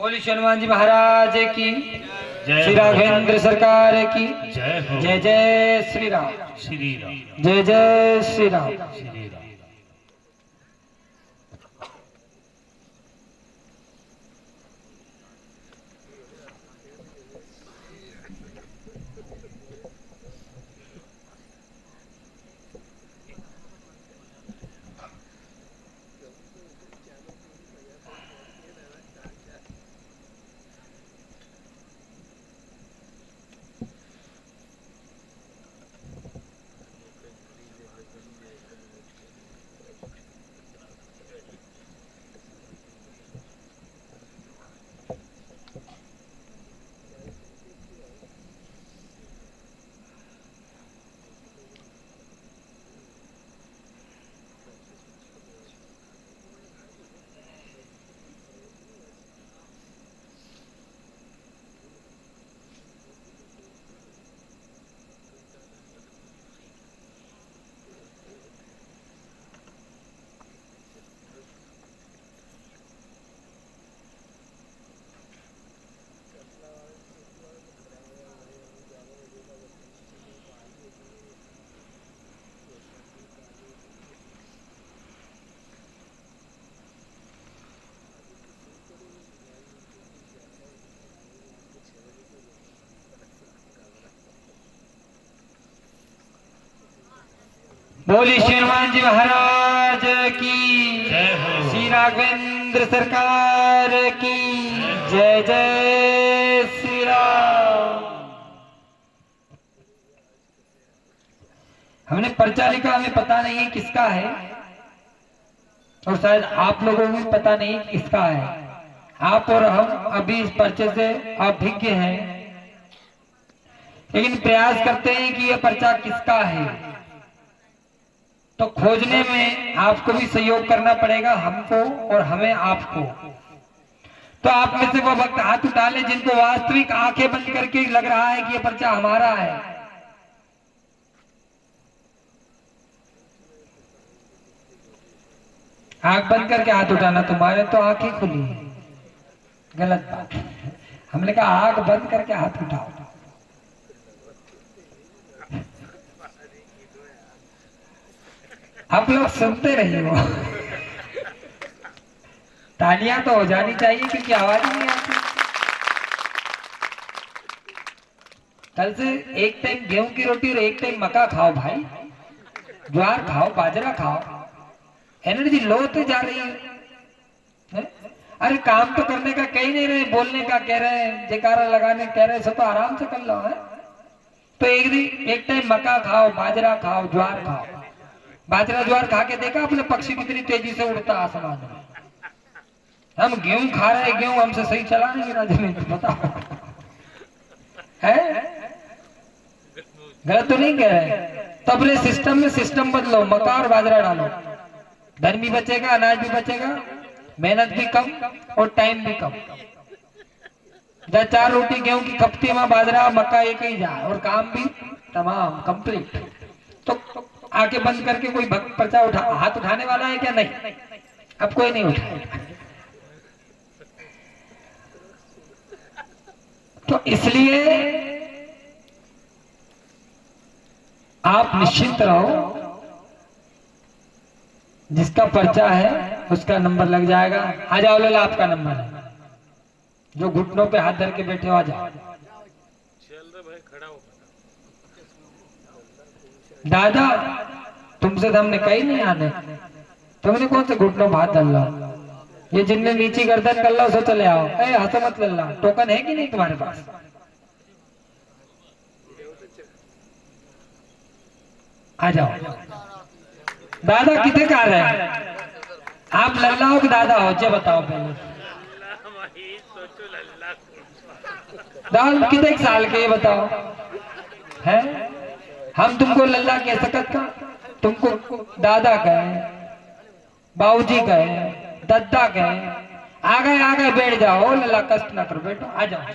बोली हनुमान जी महाराज की जय श्री राघवेंद्र सरकार की जय हो। जय जय श्री राम श्री राम जय जय श्री राम। श्री राम। बोली हनुमान जी महाराज की जय हो। श्री राघवेंद्र सरकार की जय जय श्री राम। हमने पर्चा लिखा, हमें पता नहीं है किसका है और शायद आप लोगों को भी पता नहीं किसका है। आप और हम अभी इस पर्चे से अभिज्ञ हैं, लेकिन प्रयास करते हैं कि यह पर्चा किसका है। तो खोजने में आपको भी सहयोग करना पड़ेगा, हमको और हमें आपको। तो आप में से वो भक्त हाथ उठा ले जिनको वास्तविक आंखें बंद करके लग रहा है कि ये पर्चा हमारा है। आंख बंद करके हाथ उठाना, तुम्हारे तो आंखें खुली है, गलत बात। हमने कहा आंख बंद करके हाथ उठाओ। आप लोग सुनते रहिए, वो तालियां तो हो जानी चाहिए क्योंकि आवाज नहीं आती। कल से एक टाइम गेहूं की रोटी और एक टाइम मक्का खाओ भाई, ज्वार खाओ, बाजरा खाओ, एनर्जी लो होती जा रही है। अरे काम तो करने का कह नहीं रहे, बोलने का कह रहे हैं, जयकारा लगाने कह रहे हैं, सब तो आराम से कर लो है। तो एक टाइम मक्का खाओ, बाजरा खाओ, ज्वार खाओ। बाजरा ज्वार खा के देखा अपने पक्षी कितनी तेजी से उड़ता आसमान में। हम गेहूं खा रहे हैं, गेहूं हमसे सही चला नहीं गिरा जमीन पे, बताओ है गलत तो नहीं कह रहे। तो अपने सिस्टम में सिस्टम बदलो, मक्का और बाजरा डालो, धन भी बचेगा, अनाज भी बचेगा, मेहनत भी कम और टाइम भी कम। जहाँ 4 रोटी गेहूं की खपती है, बाजरा मक्का एक ही जा और काम भी तमाम कंप्लीट। तो आंखें बंद करके कोई भक्त पर्चा हाथ उठाने वाला है क्या? नहीं, अब कोई नहीं उठाएगा। तो इसलिए आप निश्चिंत रहो, जिसका पर्चा है उसका नंबर लग जाएगा। आ जाओ लाला, आपका नंबर है। जो घुटनों पे हाथ धर के बैठे हो आ जाओ। दादा तुमसे तो हमने कही नहीं आने, तुमने कौन से घुटनों पे हाथ धर लो? ये जिनने नीची गर्दन कर लो सो चले आओ। हंसो मत लल्ला, टोकन है कि नहीं तुम्हारे पास? आ जाओ। दादा कितने का रहे हैं? आप लल्ला हो कि दादा हो, जे बताओ पहले। दादा कितने साल के ये बताओ है? हम तुमको लल्ला कह सकत का? तुमको दादा कहे, बाबूजी कहे, दद्दा कहे। आ गए बैठ जाओ लल्ला, कष्ट ना करो, बैठो आ जाओ।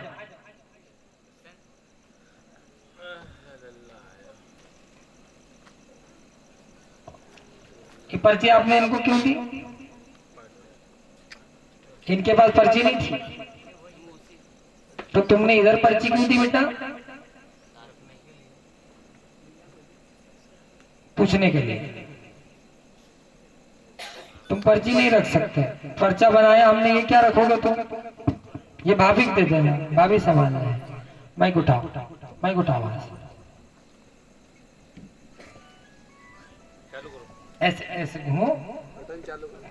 कि पर्ची आपने इनको क्यों दी? इनके पास पर्ची नहीं थी, तो तुमने इधर पर्ची क्यों दी बेटा? पूछने के लिए। तुम पर्ची नहीं रख सकते, पर्चा बनाया हमने, ये क्या रखोगे तुम? ये भाभी को दे देना, भाभी संभाल रहे हैं। माइक उठाओ, माइक उठाओ वहां से। ऐसे ऐसे घूमो,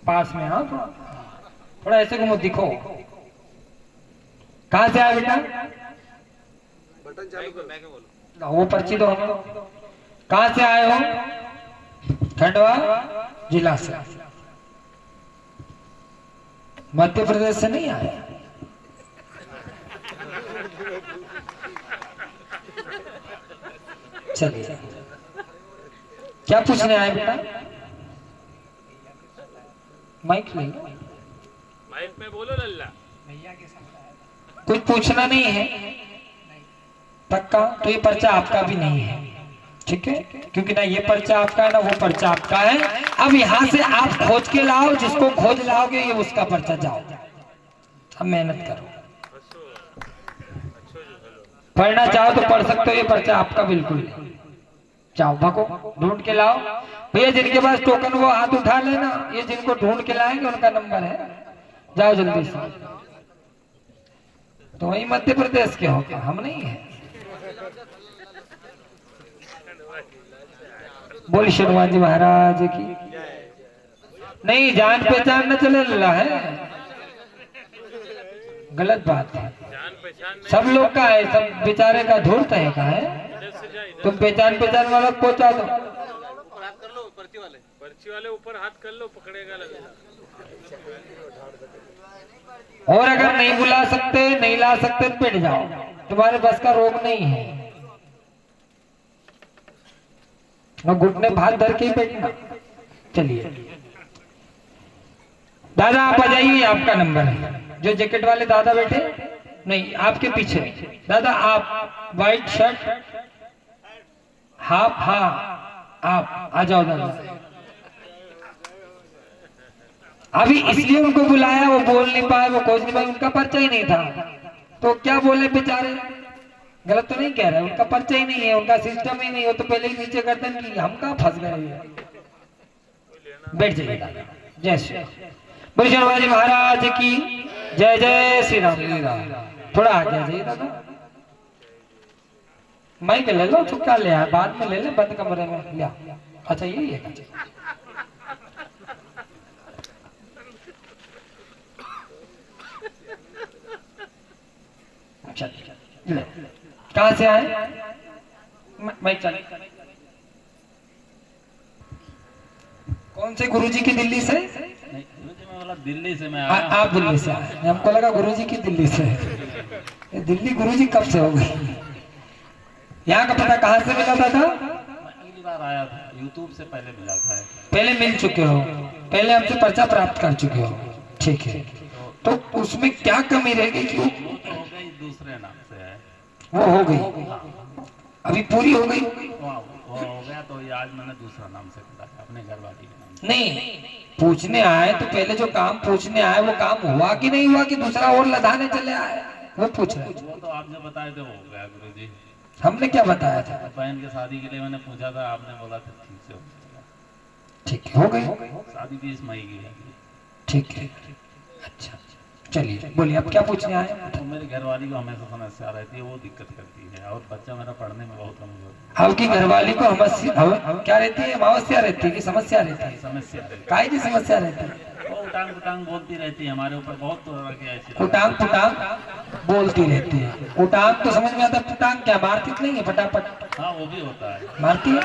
पास में। हाँ थोड़ा ऐसे घूमो, दिखो। कहाँ से आए बेटा? बटन चालू करो। वो पर्ची दो हमें। कहाँ से आए हो? खंडवा जिला से। मध्य प्रदेश से नहीं आए? चलिए, क्या पूछने आए बेटा? माइक ले, माइक में बोलो लल्ला। कुछ पूछना नहीं है पक्का? तो ये पर्चा आपका भी नहीं है, ठीक है? क्योंकि ना ये पर्चा आपका है ना वो पर्चा आपका है। अब यहाँ से आप खोज के लाओ, जिसको खोज लाओगे ये उसका पर्चा। जाओ, अब मेहनत करो। पढ़ना चाहो तो पढ़ सकते हो, ये पर्चा आपका बिल्कुल नहीं। जाओ भगो, ढूंढ के लाओ। भैया जिनके पास टोकन वो हाथ उठा लेना, ये जिनको ढूंढ के लाएंगे उनका नंबर है। जाओ जल्दी से। तो वही मध्य प्रदेश के होगा, हम नहीं है। बोल हनुमान जी महाराज की। नहीं, जान पहचान न चले लल्ला है, गलत बात है। सब लोग का है, सब बेचारे का धूर्त है का है। तुम पहचान वाला पहुंचा दो। हाथ कर लो, पर्ची वाले ऊपर हाथ कर लो, पकड़ेगा लल्ला। और अगर नहीं बुला सकते, नहीं ला सकते तो बैठ जाओ, तुम्हारे बस का रोग नहीं है। और घुटने भात धर के ही बैठना। चलिए दादा आप आ जाइए, आपका नंबर है। जो जैकेट वाले दादा बैठे, नहीं आपके पीछे दादा, आप व्हाइट शर्ट हाफ, हाँ आप आ जाओ दादा। अभी इसलिए उनको बुलाया, वो बोल नहीं पाए, वो खोज नहीं पाए, उनका पर्चा ही नहीं था। तो क्या बोले बेचारे? गलत तो नहीं कह रहे, उनका पर्चा ही नहीं है, उनका सिस्टम ही नहीं हो। तो पहले ही नीचे करते हैं कि हम कहाँ फंस गए। बैठ जाइए दादा। जय श्री बोल हनुमान जी महाराज की जय। जय श्री राम। थोड़ा आगे जाइए दादा। माइक ले लो, चुपका ले आए, बाद में ले ले, बंद कमरे में लिया। अच्छा यही है। चलिए, कहाँ से आए? मैं चल। कौन से गुरुजी की? दिल्ली से? दिल्ली से मैं आप दिल्ली से आए? हमको लगा गुरुजी की दिल्ली से। ये दिल्ली गुरुजी कब से हो गई? यहाँ का पता कहाँ से मिला था? अगली बार आया था, यूट्यूब से पहले मिला था। पहले मिल चुके हो, पहले हमसे पर्चा प्राप्त कर चुके हो, ठीक है। तो उसमें क्या कमी रह गई? क्यों हो गई? दूसरे नाम से है वो, हो गई अभी पूरी हो गई। वो हो गया तो ये आज मैंने दूसरा नाम से किया था, अपने घर वाली के नाम से। नहीं, पूछने आए तो पहले जो काम पूछने आए वो काम हुआ कि नहीं हुआ, कि दूसरा और लदाने चले आए, वो पूछ रहे। वो तो आप जो बताए थे वो हो गया गुरुजी। हमने क्या बताया था? बहन के शादी के लिए मैंने पूछा था, आपने बोला था ठीक से हो जाएगा। ठीक है, हो गई शादी 20 मई की है। ठीक है, अच्छा चलिए बोलिए, अब क्या पूछने आए? तो मेरी घरवाली को हमेशा समस्या रहती है, वो दिक्कत करती है, और बच्चा मेरा पढ़ने में बहुत कमजोर है। आपकी घरवाली को क्या रहती है? अमावस्या रहती है कि समस्या रहती है? समस्या रहती काहे की समस्या रहती है? है, वो उटांग पुटांग बोलती रहती है हमारे ऊपर, बहुत तरह की ऐसी उटांग पुटांग बोलती रहती है। उटांग तो समझ में आता है, पुटांग क्या मारती नहीं है? फटाफट। हाँ वो भी होता है, मारती है।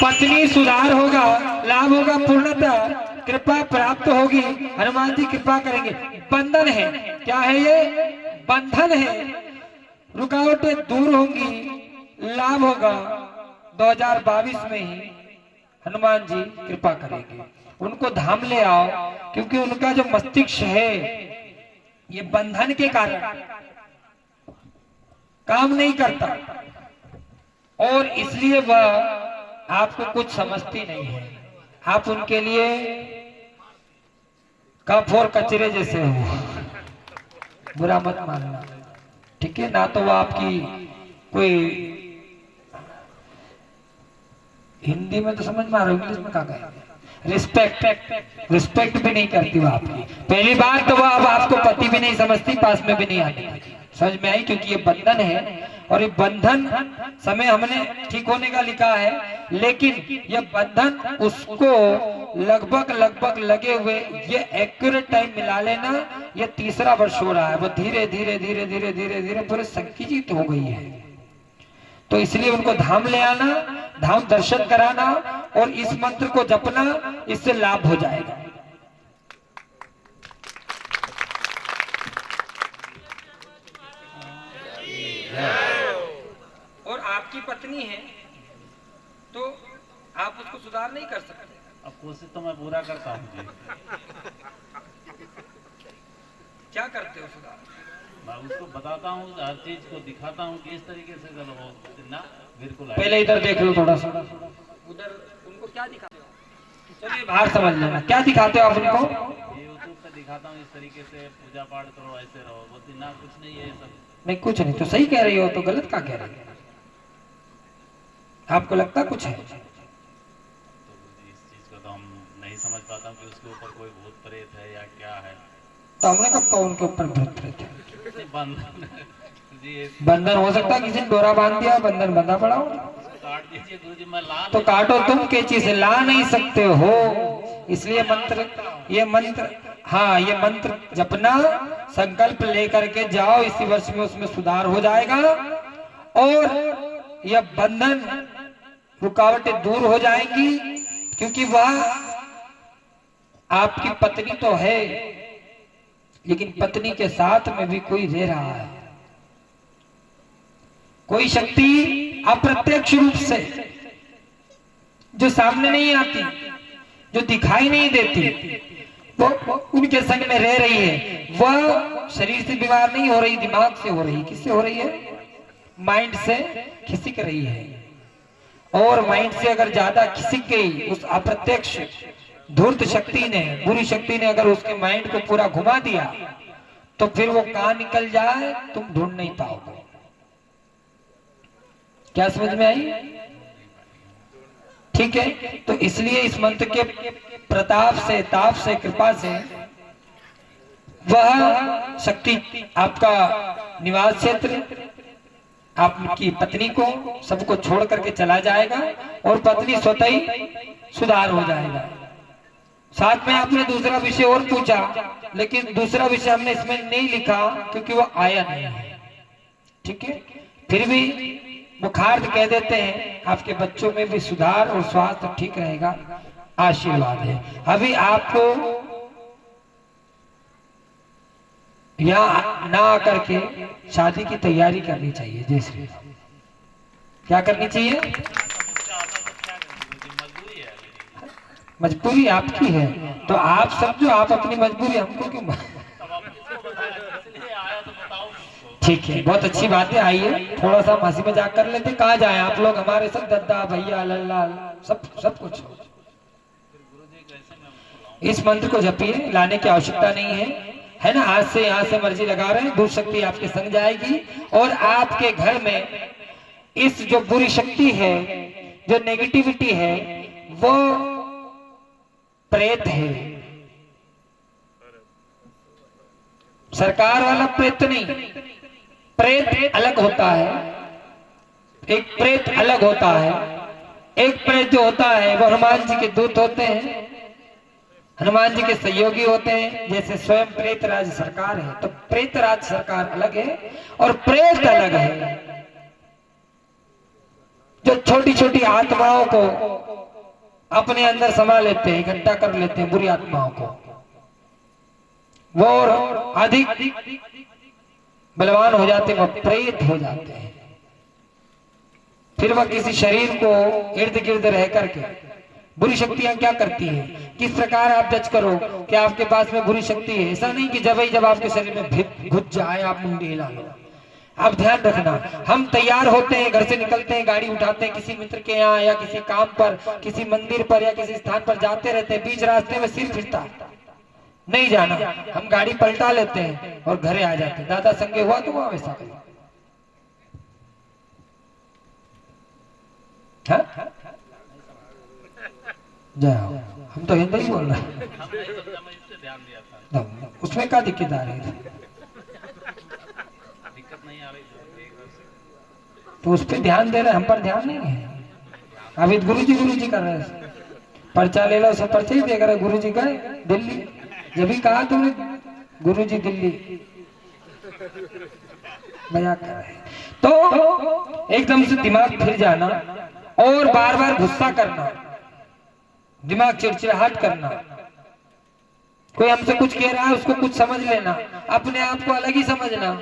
पत्नी सुधार होगा, लाभ होगा, पूर्णतः कृपा प्राप्त होगी, हनुमान जी कृपा करेंगे। बंधन है, क्या है ये? बंधन है। रुकावटें दूर होंगी, लाभ होगा। 2022 में ही हनुमान जी कृपा करेंगे। उनको धाम ले आओ, क्योंकि उनका जो मस्तिष्क है ये बंधन के कारण काम नहीं करता, और इसलिए वह आपको कुछ समझती नहीं है। आप उनके लिए कफ और कचरे जैसे हो। बुरा मत मानना, ठीक है ना। तो वो आपकी कोई हिंदी में तो समझ में आ रहा है, इंग्लिश में क्या कहें, रिस्पेक्ट भी नहीं करती वो आपकी। पहली बात तो वो अब आपको पति भी नहीं समझती, पास में भी नहीं आती, समझ में आई। क्योंकि ये बंधन है और ये बंधन समय हमने ठीक होने का लिखा है, लेकिन ये बंधन उसको लगभग लगे हुए ये एक्यूरेट टाइम मिला लेना, ये तीसरा वर्ष हो रहा है। वो धीरे धीरे धीरे धीरे धीरे धीरे पूरे संकीर्जित हो गई है। तो इसलिए उनको धाम ले आना, धाम दर्शन कराना और इस मंत्र को जपना, इससे लाभ हो जाएगा। और आपकी पत्नी है तो आप उसको सुधार नहीं कर सकते। अब कोशिश तो मैं पूरा करता हूँ जी। क्या करते हो सुधार? मैं उसको बताता हूँ, हर चीज को दिखाता हूँ कि इस तरीके से करो ना, बिल्कुल। पहले इधर देख लो थोड़ा सा, उधर उनको क्या दिखाते हो? चलिए बाहर समझ लेना, क्या दिखाते हो आप उनको? ये यूट्यूब पे दिखाता हूँ, इस तरीके से पूजा पाठ करो, ऐसे रहो। बोलती ना कुछ नहीं है ये सब। नहीं कुछ नहीं, तो सही कह रही हो, तो गलत क्या कह रही हो? आपको लगता कुछ है? तो इस चीज को तो हम नहीं समझ पाता हूँ कि उसके ऊपर कोई भूत प्रेत है या क्या है। तो हमने कब कहा उनके ऊपर भूत प्रेत है? बंधन जी, बंधन हो सकता है किसी ने डोरा बांध दिया, बंधन बंधा पड़ा हो। काट दीजिए गुरुजी, मैं ला तो काटो, तुम कैची से ला नहीं सकते हो। इसलिए मंत्र, ये मंत्र, हाँ ये मंत्र जपना, संकल्प लेकर के जाओ, इसी वर्ष में उसमें सुधार हो जाएगा और यह बंधन रुकावटें दूर हो जाएंगी। क्योंकि वह आपकी पत्नी तो है, लेकिन पत्नी के साथ में भी कोई रह रहा है। कोई शक्ति अप्रत्यक्ष रूप से जो सामने नहीं आती, जो दिखाई नहीं देती, वो उनके संग में रह रही है। वह शरीर से बीमार नहीं हो रही, दिमाग से हो रही। किससे हो रही है? माइंड से खिसक रही है। और माइंड से अगर ज्यादा खिसक गई उस अप्रत्यक्ष धूर्त शक्ति ने, बुरी शक्ति ने अगर उसके माइंड को पूरा घुमा दिया, तो फिर वो कहां निकल जाए तुम ढूंढ नहीं पाओगे। क्या समझ में आई? ठीक है, तो इसलिए इस मंत्र के प्रताप से, ताप से, कृपा से वह शक्ति आपका निवास क्षेत्र, आपकी पत्नी को सबको छोड़ करके चला जाएगा और पत्नी स्वतः ही सुधार हो जाएगा। साथ में आपने दूसरा विषय और पूछा, लेकिन दूसरा विषय हमने इसमें नहीं लिखा क्योंकि वो आया नहीं है। ठीक है, फिर भी बुखार कह देते हैं, आपके बच्चों में भी सुधार और स्वास्थ्य ठीक रहेगा, आशीर्वाद है। अभी आपको यहाँ ना आकर के शादी की तैयारी करनी चाहिए। जय श्री राम। क्या करनी चाहिए? मजबूरी आपकी है तो आप समझो, आप अपनी मजबूरी हमको क्यों? ठीक है, बहुत अच्छी बात है। आइए थोड़ा सा हंसी मजाक कर लेते। कहाँ जाए आप लोग? हमारे सब दद्दा भैया लल्ला सब कुछ। इस मंत्र को जपिए, लाने की आवश्यकता नहीं है ना। आज से यहाँ से मर्जी लगा रहे हैं, दुष्ट शक्ति आपके संग जाएगी और आपके घर में इस जो बुरी शक्ति है, जो नेगेटिविटी है, वो प्रेत है। सरकार वाला प्रेत नहीं, प्रेत अलग होता है। एक प्रेत अलग होता है। एक प्रेत जो होता है वो हनुमान जी के दूत होते हैं, हनुमान जी के सहयोगी होते हैं। जैसे स्वयं प्रेत राज सरकार है, तो प्रेत राज सरकार अलग है और प्रेत अलग है। जो छोटी छोटी आत्माओं को अपने अंदर समा लेते हैं, इकट्ठा कर लेते हैं, बुरी आत्माओं को, वो अधिक बलवान हो जाते हैं, वो प्रेत हो जाते हैं। फिर वह किसी शरीर को इर्द गिर्द रह करके बुरी शक्तियां क्या करती हैं, किस प्रकार आप जज करो कि आपके पास में बुरी शक्ति है। ऐसा नहीं कि जब आपके शरीर में घुस जाए आप मुंडी हिला लो। आप ध्यान रखना, हम तैयार होते हैं, घर से निकलते हैं, गाड़ी उठाते हैं, किसी मित्र के यहाँ या किसी काम पर, किसी मंदिर पर या किसी स्थान पर जाते रहते हैं, बीच रास्ते में सिर फिरता है, नहीं जाना, हम गाड़ी पलटा लेते हैं और घरे आ जाते हैं। दादा संगे हुआ तो वहां वैसा करो। हाँ? जाओ, हम तो हिंदी ही बोल रहे हैं। ध्यान दिया था, उसमें क्या दिक्कत आ रही है? दिक्कत नहीं आ रही तो उस पर ध्यान दे रहे, हम पर ध्यान नहीं है। अभी गुरु जी कर रहे हैं, पर्चा ले लो, सब पर्चे ही देख रहे। गुरु जी गए दिल्ली, जब भी कहा तुमने गुरु जी दिल्ली मजाक कर रहे हैं। तो एकदम से दिमाग फिर जाना और बार बार गुस्सा करना, दिमाग चिड़चिड़ाहट करना, कोई हमसे कुछ कह रहा है उसको कुछ समझ लेना, अपने आप को अलग ही समझना।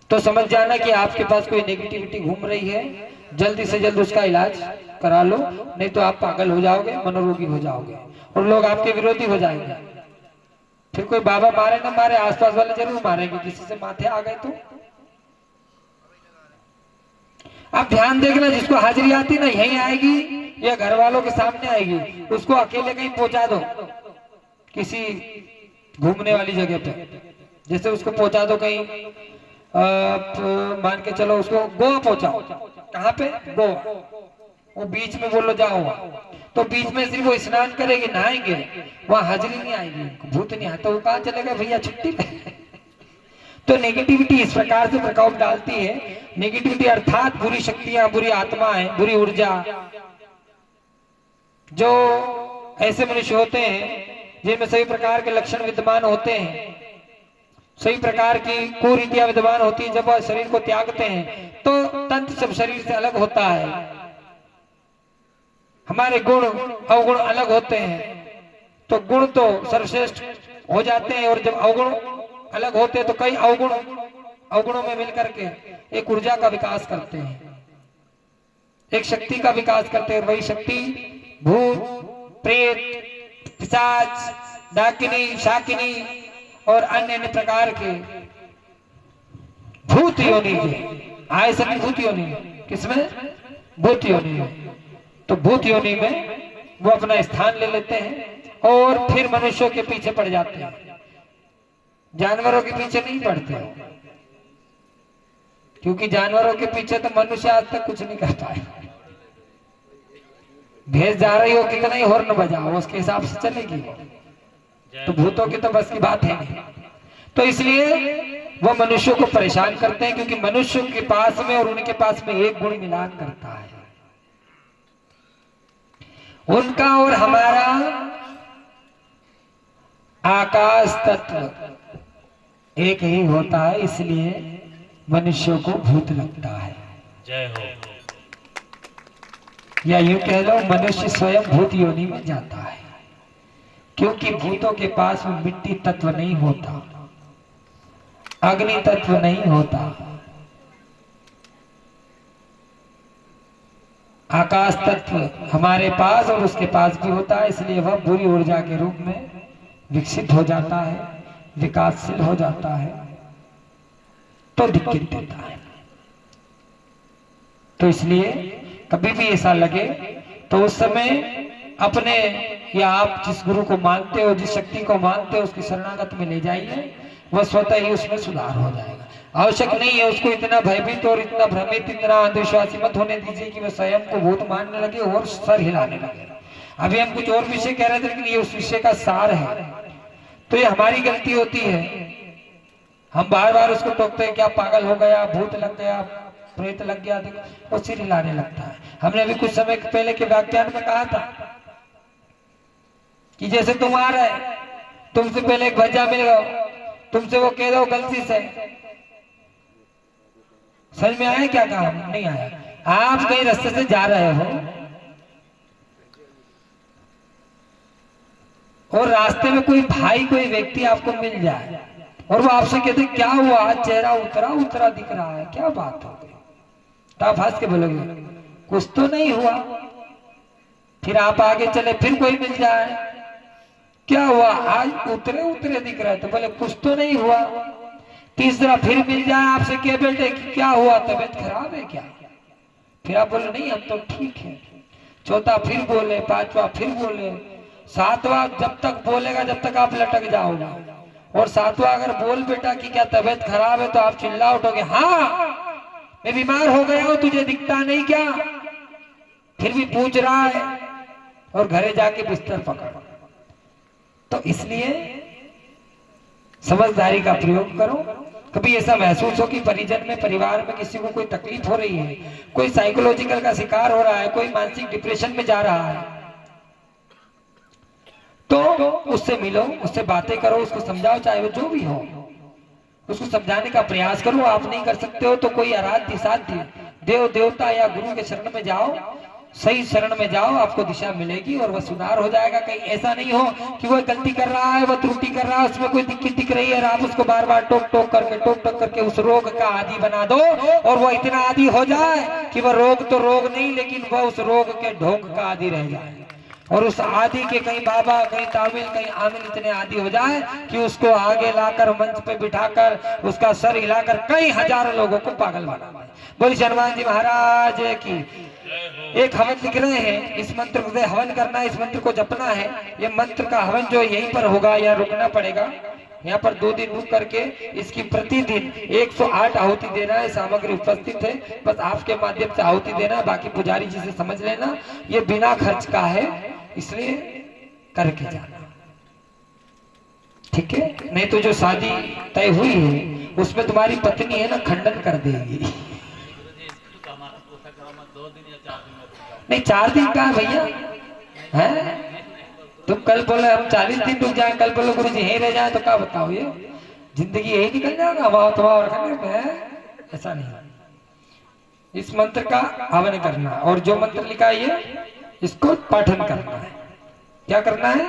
तो समझ जाना कि आपके पास कोई नेगेटिविटी घूम रही है, जल्दी से जल्द उसका इलाज करा लो, नहीं तो आप पागल हो जाओगे, मनोरोगी हो जाओगे और लोग आपके विरोधी हो जाएंगे। फिर कोई बाबा मारे ना मारे, आसपास वाले जरूर मारेंगे, किसी से माथे आ गए तो। आप ध्यान देखना, जिसको हाजिरी आती ना यहीं आएगी या घर वालों के सामने आएगी, उसको अकेले कहीं पहुंचा दो किसी घूमने वाली जगह पे। जैसे उसको पहुंचा दो कहीं, मान के चलो उसको गोवा पहुंचाओ। कहाँ पे? गोवा। वो बीच में बोलो जाओ, तो बीच में सिर्फ वो स्नान करेंगे, नहाएंगे, वहां हाजिरी नहीं आएगी, भूत नहीं आता। वो कहाँ चलेगा भैया छुट्टी पे? तो नेगेटिविटी इस प्रकार से प्रकोप डालती है। नेगेटिविटी अर्थात बुरी शक्तियां, बुरी आत्माएं, बुरी ऊर्जा, जो ऐसे मनुष्य होते हैं जिनमें सभी प्रकार के लक्षण विद्यमान होते हैं, सही प्रकार की कुरीतियां विद्यमान होती है। जब वह शरीर को त्यागते हैं तो तंत्र सब शरीर से अलग होता है, हमारे गुण अवगुण अलग होते हैं। तो गुण तो सर्वश्रेष्ठ हो जाते हैं और जब अवगुण अलग होते हैं तो कई अवगुणों में मिलकर के एक ऊर्जा का विकास करते हैं, एक शक्ति का विकास करते हैं। वही शक्ति भूत, प्रेत, पिशाच, डाकिनी, शाकिनी और अन्य अन्य प्रकार के भूत योनि के आए सभी भूत योनि। किसमें? भूत योनि में। तो भूत योनि में वो अपना स्थान ले लेते हैं और फिर मनुष्यों के पीछे पड़ जाते हैं, जानवरों के पीछे नहीं पड़ते, क्योंकि जानवरों के पीछे तो मनुष्य आज तक कुछ नहीं कर पाए। भैंस जा रही हो, कितना ही हॉर्न बजाओ, उसके हिसाब से चलेगी। तो भूतों की तो बस की बात है नहीं। तो इसलिए वो मनुष्यों को परेशान करते हैं, क्योंकि मनुष्यों के पास में और उनके पास में एक गुण मिलान करता है। उनका और हमारा आकाश तत्व एक ही होता है, इसलिए मनुष्यों को भूत लगता है। जय हो। या यूं कह लो, मनुष्य स्वयं भूत योनि में जाता है, क्योंकि भूतों के पास में मिट्टी तत्व नहीं होता, अग्नि तत्व नहीं होता, आकाश तत्व हमारे पास और उसके पास भी होता है। इसलिए वह बुरी ऊर्जा के रूप में विकसित हो जाता है, विकासशील हो जाता है, तो दिक्कत देता है। तो इसलिए कभी भी ऐसा लगे तो उस समय अपने, या आप जिस गुरु को मानते हो, जिस शक्ति को मानते हो, उसकी शरणागत में ले जाइए, वह स्वतः ही उसमें सुधार हो जाएगा। आवश्यक नहीं है उसको इतना भयभीत और इतना भ्रमित, इतना अंधविश्वासी मत होने दीजिए कि वह स्वयं को भूत मानने लगे और सर हिलाने लगे। अभी हम कुछ और विषय कह रहे थे, लेकिन ये उस विषय का सार है। तो ये हमारी गलती होती है, हम बार बार उसको टोकते हैं, क्या पागल हो गया, भूत लग गया, प्रेत लग गया, देखो वो सिर हिलाने लगता है। हमने अभी कुछ समय पहले के व्याख्यान में कहा था कि जैसे तुम आ रहे, तुमसे पहले एक भज्जा मिल गया, तुमसे वो कह दो गलती से, समझ में आया क्या कहा? नहीं आया। आप कहीं रास्ते से जा रहे हो और रास्ते में कोई भाई, कोई व्यक्ति आपको मिल जाए और वो आपसे कहते क्या हुआ, चेहरा उतरा उतरा दिख रहा है, क्या बात हो गई? तो आप हंस के बोलोगे कुछ तो नहीं हुआ। फिर आप आगे चले, फिर कोई मिल जाए, क्या हुआ, आज उतरे उतरे दिख रहा है, तो बोले कुछ तो नहीं हुआ। तीसरा फिर मिल जाए आपसे, क्या बेटे क्या हुआ, तबीयत खराब है क्या? फिर आप बोले नहीं हम तो ठीक है। चौथा फिर बोले, पांचवा फिर बोले, सातवां जब तक बोलेगा जब तक आप लटक जाओगे, और सातवां अगर बोल बेटा कि क्या तबीयत खराब है तो आप चिल्ला उठोगे, हाँ मैं बीमार हो गया हूं, तुझे दिखता नहीं क्या? फिर भी पूछ रहा है, और घरे जाके बिस्तर पकड़। तो इसलिए समझदारी का प्रयोग करो। कभी ऐसा महसूस हो कि परिजन में, परिवार में किसी को कोई तकलीफ हो रही है, कोई साइकोलॉजिकल का शिकार हो रहा है, कोई मानसिक डिप्रेशन में जा रहा है, तो उससे मिलो, उससे बातें करो, उसको समझाओ, चाहे वो जो भी हो, उसको समझाने का प्रयास करो। आप नहीं कर सकते हो तो कोई आराध्य साध्य देव देवता या गुरु के शरण में जाओ, सही शरण में जाओ, आपको दिशा मिलेगी और वह सुधार हो जाएगा। कहीं ऐसा नहीं हो कि वह गलती कर रहा है, वह त्रुटि कर रहा है, उसमें कोई दिक्कत दिख रही है और आप उसको बार बार टोक टोक करके उस रोग का आदी बना दो, और वह इतना आदी हो जाए कि वह रोग तो रोग नहीं, लेकिन वह उस रोग के ढोंग का आदी रह जाए, और उस आदि के कहीं बाबा, कहीं तामिल, कहीं आमिल इतने आदि हो जाए कि उसको आगे लाकर मंच पे बिठाकर उसका सर हिलाकर कई हजारों लोगों को पागल बना पाए। बोलिए हनुमान जी महाराज की। एक हवन लिख रहे हैं, इस मंत्र को हवन करना है, इस मंत्र को जपना है। ये मंत्र का हवन जो यहीं पर होगा या रुकना पड़ेगा, यहाँ पर 2 दिन रुक करके इसकी प्रतिदिन 108 आहुति देना है। सामग्री उपस्थित है, बस आपके माध्यम से आहुति देना है, बाकी पुजारी जी से समझ लेना। ये बिना खर्च का है, इसलिए करके जाना, ठीक है? नहीं तो जो शादी तय हुई है उसमें तुम्हारी पत्नी है ना, खंडन कर देगी। नहीं 4 दिन का भैया है, तुम कल बोले हम 40 दिन रुक जाए, कल बोलो गुरु जी यहीं रह जाए, तो क्या बताओ, ये जिंदगी यही निकल जाएगा हवा तवा रखने में? ऐसा नहीं। इस मंत्र का हवन करना, और जो मंत्र लिखा है ये इसको पाठन करना है। क्या करना है?